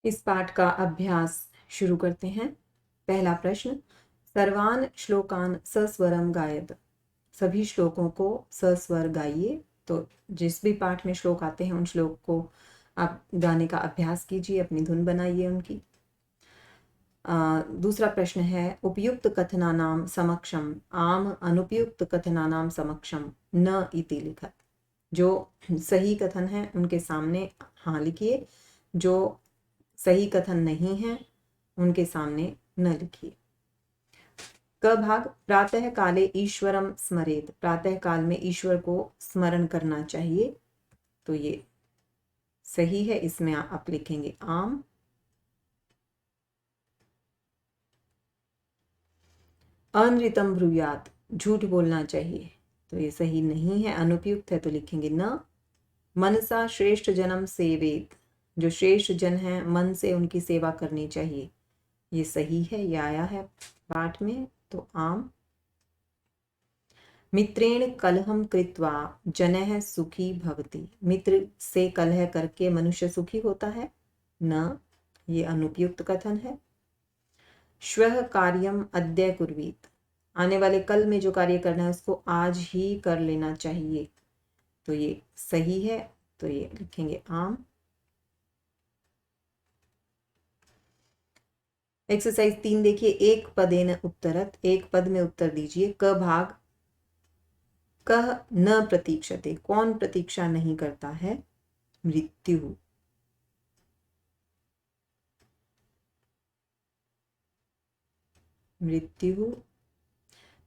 इस पाठ का अभ्यास शुरू करते हैं। पहला प्रश्न, सर्वान श्लोकान सस्वरम गायत। सभी श्लोकों को सस्वर गाइए। तो जिस भी पाठ में श्लोक आते हैं उन श्लोक को आप गाने का अभ्यास कीजिए, अपनी धुन बनाइए उनकी। दूसरा प्रश्न है, उपयुक्त कथनानाम समक्षम आम अनुपयुक्त कथनानाम समक्षम न इति लिखत। जो सही कथन है उनके सामने हाँ लिखिए, जो सही कथन नहीं है उनके सामने न लिखिए। क भाग, प्रातः काले ईश्वरम स्मरेत। प्रातः काल में ईश्वर को स्मरण करना चाहिए, तो ये सही है, इसमें आप लिखेंगे आम। अनृतम ब्रूयात, झूठ बोलना चाहिए, तो ये सही नहीं है, अनुपयुक्त है, तो लिखेंगे न। मनसा श्रेष्ठ जनम सेवेत, जो श्रेष्ठ जन है मन से उनकी सेवा करनी चाहिए, ये सही है, ये आया है पाठ में, तो आम। मित्रेण कलहम कृत्वा जनः सुखी भवति। मित्र से कलह करके मनुष्य सुखी होता है, न, ये अनुपयुक्त कथन है। श्वः कार्यम अद्य कुर्वीत, आने वाले कल में जो कार्य करना है उसको आज ही कर लेना चाहिए, तो ये सही है, तो ये लिखेंगे आम। एक्सरसाइज 3 देखिए, एक पदेन उत्तरत, एक पद में उत्तर दीजिए। क भाग, कह न प्रतीक्षते, कौन प्रतीक्षा नहीं करता है? मृत्यु। मृत्यु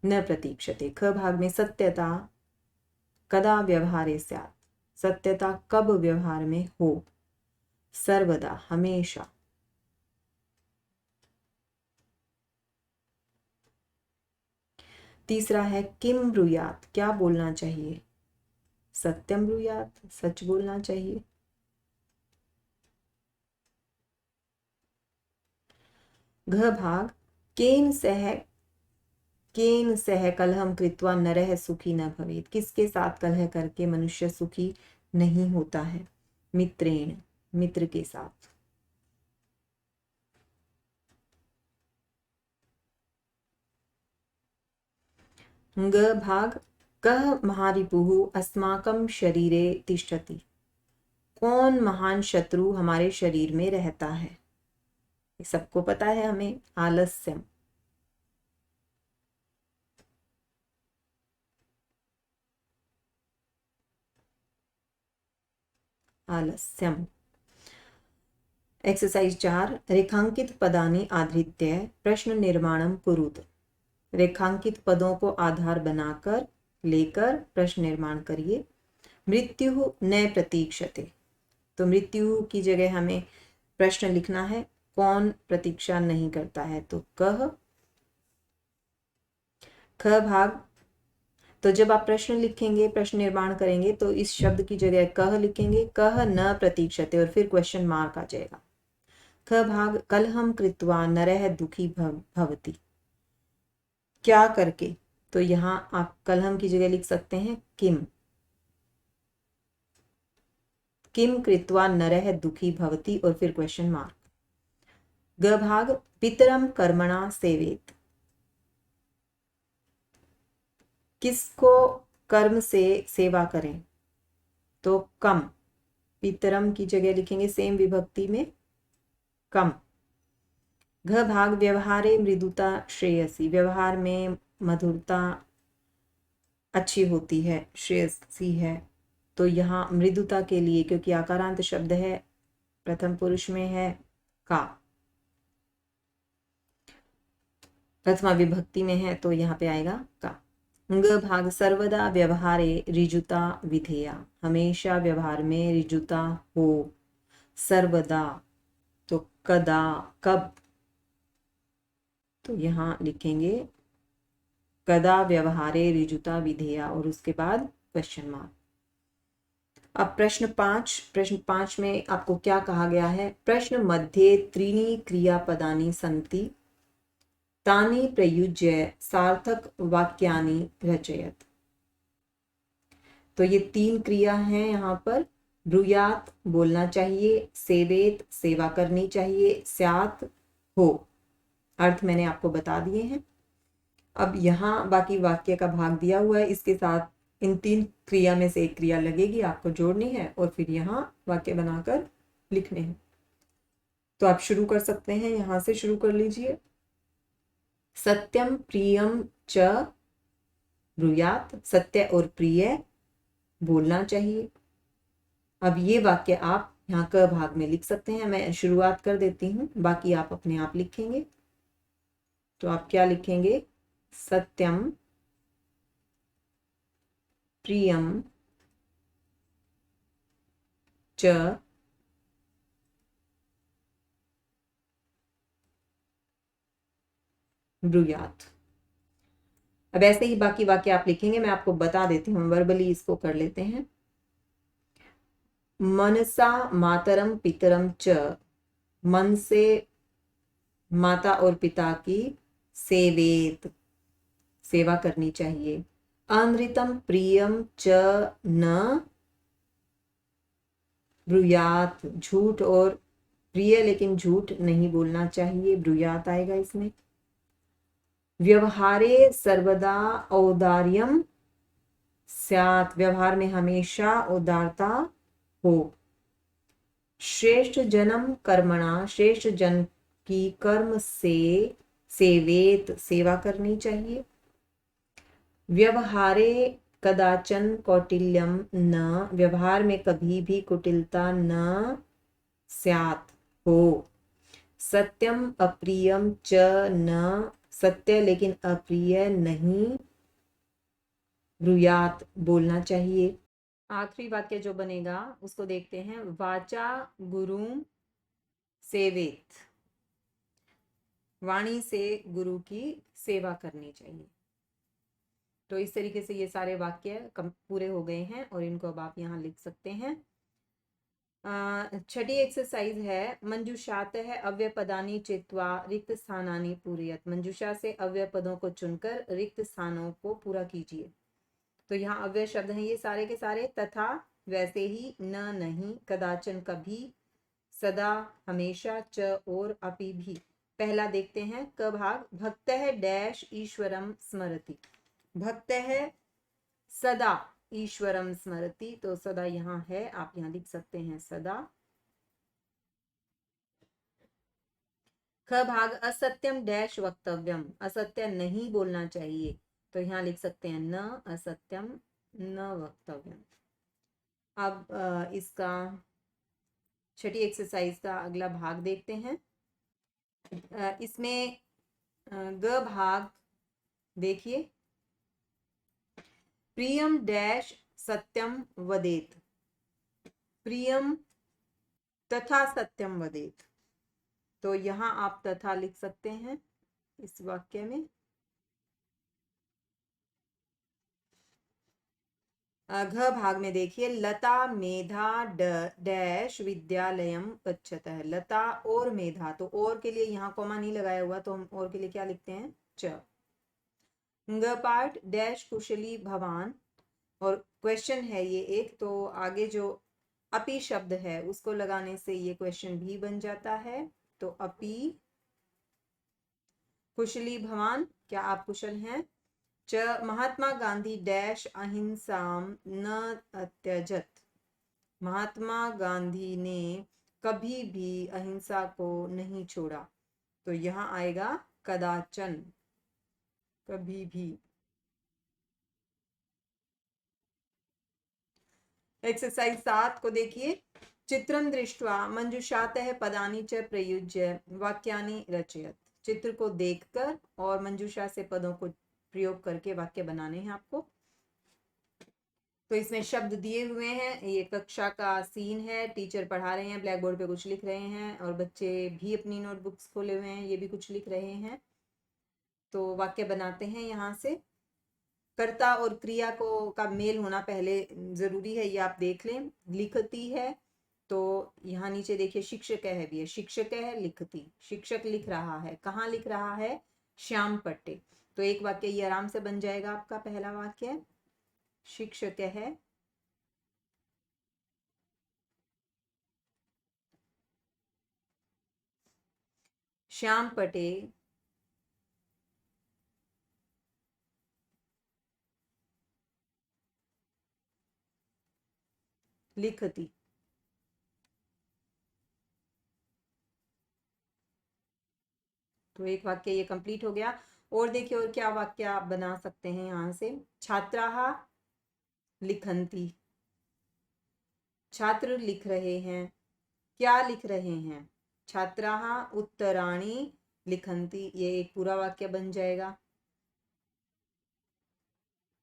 न प्रतीक्षते। ख भाग में, सत्यता कदा व्यवहारे स्यात्, सत्यता कब व्यवहार में हो? सर्वदा, हमेशा। तीसरा है, किम ब्रूयात, क्या बोलना चाहिए? सत्यम ब्रूयात, सच बोलना चाहिए। घ भाग, केन सह कलहम कृत्वा नरः सुखी न भवेत्, किसके साथ कलह करके मनुष्य सुखी नहीं होता है? मित्रेण, मित्र के साथ। ग भाग, कह महारिपुः अस्माकं शरीरे तिष्ठति, कौन महान शत्रु हमारे शरीर में रहता है? ये सबको पता है हमें, आलस्यम। आलस्यम। एक्सरसाइज 4, रेखांकित पदानि आधृत्य प्रश्न निर्माणम कुरुत। रेखांकित पदों को आधार बनाकर लेकर प्रश्न निर्माण करिए। मृत्यु न प्रतीक्षते, तो मृत्यु की जगह हमें प्रश्न लिखना है, कौन प्रतीक्षा नहीं करता है? तो कह। ख भाग, तो जब आप प्रश्न लिखेंगे, प्रश्न निर्माण करेंगे, तो इस शब्द की जगह कह लिखेंगे, कह न प्रतीक्षते, और फिर क्वेश्चन मार्क आ जाएगा। ख भाग, कलहम कृत्वा नरः दुखी भवति, क्या करके? तो यहां आप कलहम की जगह लिख सकते हैं किम। किम कृत्वा नरः दुखी भवति, और फिर क्वेश्चन मार्क। ग भाग, पितरम कर्मणा सेवेत, किसको कर्म से सेवा करें? तो कम। पितरम की जगह लिखेंगे सेम विभक्ति में कम। घ भाग, व्यवहारे मृदुता श्रेयसी, व्यवहार में मधुरता अच्छी होती है, श्रेयसी है, तो यहाँ मृदुता के लिए, क्योंकि आकारांत शब्द है, प्रथम पुरुष में है का, प्रथमा विभक्ति में है, तो यहाँ पे आएगा का। ग भाग, सर्वदा व्यवहारे ऋजुता विधेया, हमेशा व्यवहार में ऋजुता हो। सर्वदा, तो कदा, कब, तो यहाँ लिखेंगे कदा व्यवहारे ऋजुता विधेया, और उसके बाद क्वेश्चन मार्क। अब प्रश्न 5 में आपको क्या कहा गया है? प्रश्न मध्ये त्रीणि क्रियापदानि सन्ति, तानि प्रयुज्य सार्थक वाक्यानि रचयत। तो ये 3 क्रिया हैं यहाँ पर, ब्रूयात बोलना चाहिए, सेवेत सेवा करनी चाहिए, स्यात हो। अर्थ मैंने आपको बता दिए हैं। अब यहाँ बाकी वाक्य का भाग दिया हुआ है, इसके साथ इन 3 क्रिया में से एक क्रिया लगेगी, आपको जोड़नी है और फिर यहाँ वाक्य बनाकर लिखने हैं। तो आप शुरू कर सकते हैं, यहाँ से शुरू कर लीजिए। सत्यम प्रियम च ब्रूयात, सत्य और प्रिय बोलना चाहिए। अब ये वाक्य आप यहाँ क भाग में लिख सकते हैं। मैं शुरुआत कर देती हूँ, बाकी आप अपने आप लिखेंगे। तो आप क्या लिखेंगे? सत्यम प्रियम च ब्रूयात। अब ऐसे ही बाकी वाक्य आप लिखेंगे, मैं आपको बता देती हूँ, वर्बली इसको कर लेते हैं। मनसा मातरम पितरम च, मन से माता और पिता की सेवेत सेवा करनी चाहिए। अनृतम प्रियम च न ब्रूयात, झूठ और प्रिय लेकिन झूठ नहीं बोलना चाहिए, ब्रूयात आएगा इसमें। व्यवहारे सर्वदा औदार्यम स्यात्, व्यवहार में हमेशा उदारता हो। श्रेष्ठ जन्म कर्मणा, श्रेष्ठ जन की कर्म से सेवेत सेवा करनी चाहिए। व्यवहारे कदाचन कौटिल्यम न, व्यवहार में कभी भी कुटिलता न स्यात् हो। सत्यम अप्रियम च न, सत्य लेकिन अप्रिय नहीं ब्रूयात बोलना चाहिए। आखिरी वाक्य जो बनेगा उसको देखते हैं। वाचा गुरुम सेवेत, वाणी से गुरु की सेवा करनी चाहिए। तो इस तरीके से ये सारे वाक्य पूरे हो गए हैं और इनको अब आप यहाँ लिख सकते हैं। छठी एक्सरसाइज है मंजूषात है अव्यय पदानी चित्वा रिक्त स्थानानि पूरयत, मंजूषा से अव्यय पदों को चुनकर रिक्त स्थानों को पूरा कीजिए। तो यहाँ अव्यय शब्द हैं ये सारे के सारे। तथा, वैसे ही, न नहीं, कदाचन कभी, सदा हमेशा, च और अपि भी। पहला देखते हैं क भाग। भक्त है डैश ईश्वरम स्मरति, भक्त है सदा ईश्वरम स्मरति, तो सदा यहाँ है, आप यहाँ लिख सकते हैं सदा। ख भाग असत्यम डैश वक्तव्यम, असत्य नहीं बोलना चाहिए, तो यहाँ लिख सकते हैं न असत्यम न वक्तव्यम। अब इसका छठी एक्सरसाइज का अगला भाग देखते हैं। इसमें ग भाग देखिए। प्रियम डैश सत्यम वदेत, प्रियम तथा सत्यम वदेत, तो यहाँ आप तथा लिख सकते हैं इस वाक्य में। घ भाग में देखिए। लता मेधा डैश विद्यालयम गच्छतः, लता और मेधा, तो और के लिए यहाँ कॉमा नहीं लगाया हुआ, तो हम और के लिए क्या लिखते हैं? च। ग पार्ट डैश कुशली भवान, और क्वेश्चन है ये एक, तो आगे जो अपि शब्द है उसको लगाने से ये क्वेश्चन भी बन जाता है। तो अपि कुशली भवान, क्या आप कुशल हैं? च महात्मा गांधी डैश अहिंसाम न त्यजत, महात्मा गांधी ने कभी भी अहिंसा को नहीं छोड़ा, तो यहाँ आएगा कदाचन, कभी भी। एक्सरसाइज 7 को देखिए। चित्रम दृष्ट्वा मंजुषातः पदानि च प्रयुज्य वाक्यानि रचयत, चित्र को देखकर और मंजुषा से पदों को प्रयोग करके वाक्य बनाने हैं आपको। तो इसमें शब्द दिए हुए हैं, ये कक्षा का सीन है, टीचर पढ़ा रहे हैं, ब्लैक बोर्ड पे कुछ लिख रहे हैं और बच्चे भी अपनी नोटबुक्स खोले हुए हैं, ये भी कुछ लिख रहे हैं। तो वाक्य बनाते हैं यहाँ से। कर्ता और क्रिया को का मेल होना पहले जरूरी है, ये आप देख लें। लिखती है, तो यहाँ नीचे देखिए शिक्षक है भी है, शिक्षक है लिखती, शिक्षक लिख रहा है, कहाँ लिख रहा है? श्याम पट्टे। तो एक वाक्य ये आराम से बन जाएगा आपका। पहला वाक्य शिक्षक है श्याम पटे लिखती। तो एक वाक्य ये कंप्लीट हो गया। और देखिए और क्या वाक्य आप बना सकते हैं यहां से। छात्राः लिखन्ति, छात्र लिख रहे हैं। क्या लिख रहे हैं? छात्राः उत्तराणि लिखन्ति, ये एक पूरा वाक्य बन जाएगा।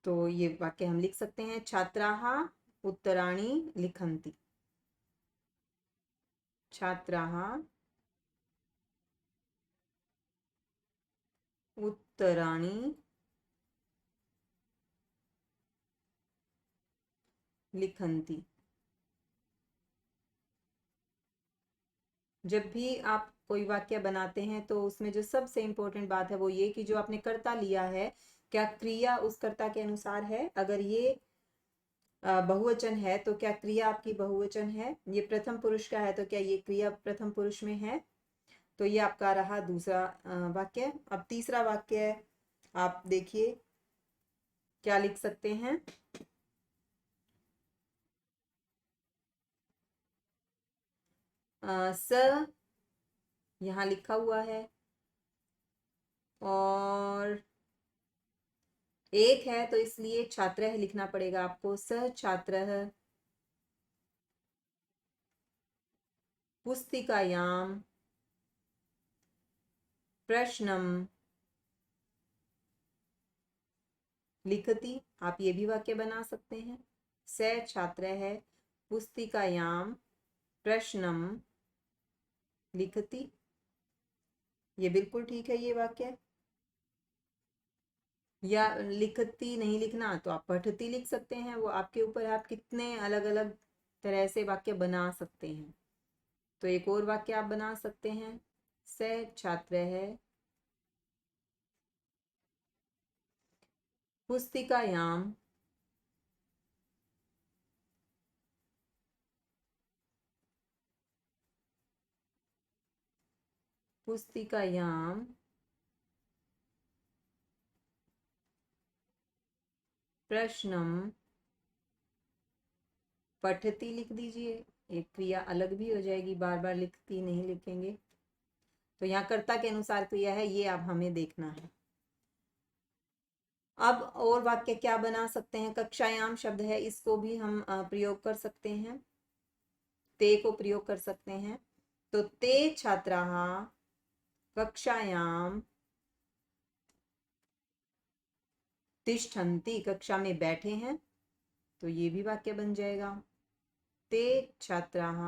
तो ये वाक्य हम लिख सकते हैं, छात्राः उत्तराणि लिखन्ति। छात्राः उत्तराणि लिखन्ति। जब भी आप कोई वाक्य बनाते हैं तो उसमें जो सबसे इंपॉर्टेंट बात है वो ये कि जो आपने कर्ता लिया है, क्या क्रिया उस कर्ता के अनुसार है। अगर ये बहुवचन है तो क्या क्रिया आपकी बहुवचन है। ये प्रथम पुरुष का है तो क्या ये क्रिया प्रथम पुरुष में है। तो ये आपका रहा दूसरा वाक्य। अब तीसरा वाक्य आप देखिए क्या लिख सकते हैं। स यहाँ लिखा हुआ है और एक है तो इसलिए छात्रः लिखना पड़ेगा आपको। स छात्रः पुस्तिकायां प्रश्नम लिखति। आप ये भी वाक्य बना सकते हैं। स छात्रः पुस्तिकायां प्रश्नम लिखति, ये बिल्कुल ठीक है ये वाक्य। या लिखती नहीं लिखना तो आप पठती लिख सकते हैं, वो आपके ऊपर है, आप कितने अलग अलग तरह से वाक्य बना सकते हैं। तो एक और वाक्य आप बना सकते हैं। स छात्रः पुस्तिकायां पुस्तिकायां प्रश्नम पठती लिख दीजिए। एक क्रिया अलग भी हो जाएगी, बार बार लिखती नहीं लिखेंगे। तो यहाँ कर्ता के अनुसार क्रिया है, ये अब हमें देखना है। अब और वाक्य क्या बना सकते हैं। कक्षायाम शब्द है, इसको भी हम प्रयोग कर सकते हैं। ते को प्रयोग कर सकते हैं। तो ते छात्राः कक्षायाम तिष्ठन्ति, कक्षा में बैठे हैं। तो ये भी वाक्य बन जाएगा। ते छात्राः,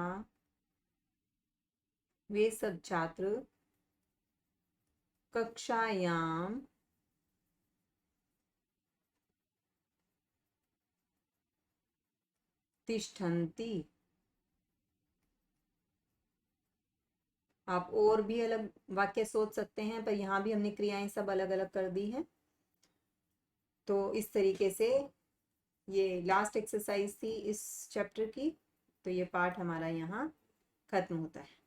वे सब छात्र कक्षायाम तिष्ठन्ति। आप और भी अलग वाक्य सोच सकते हैं, पर यहाँ भी हमने क्रियाएं सब अलग अलग कर दी हैं। तो इस तरीके से ये लास्ट एक्सरसाइज थी इस चैप्टर की। तो ये पार्ट हमारा यहाँ खत्म होता है।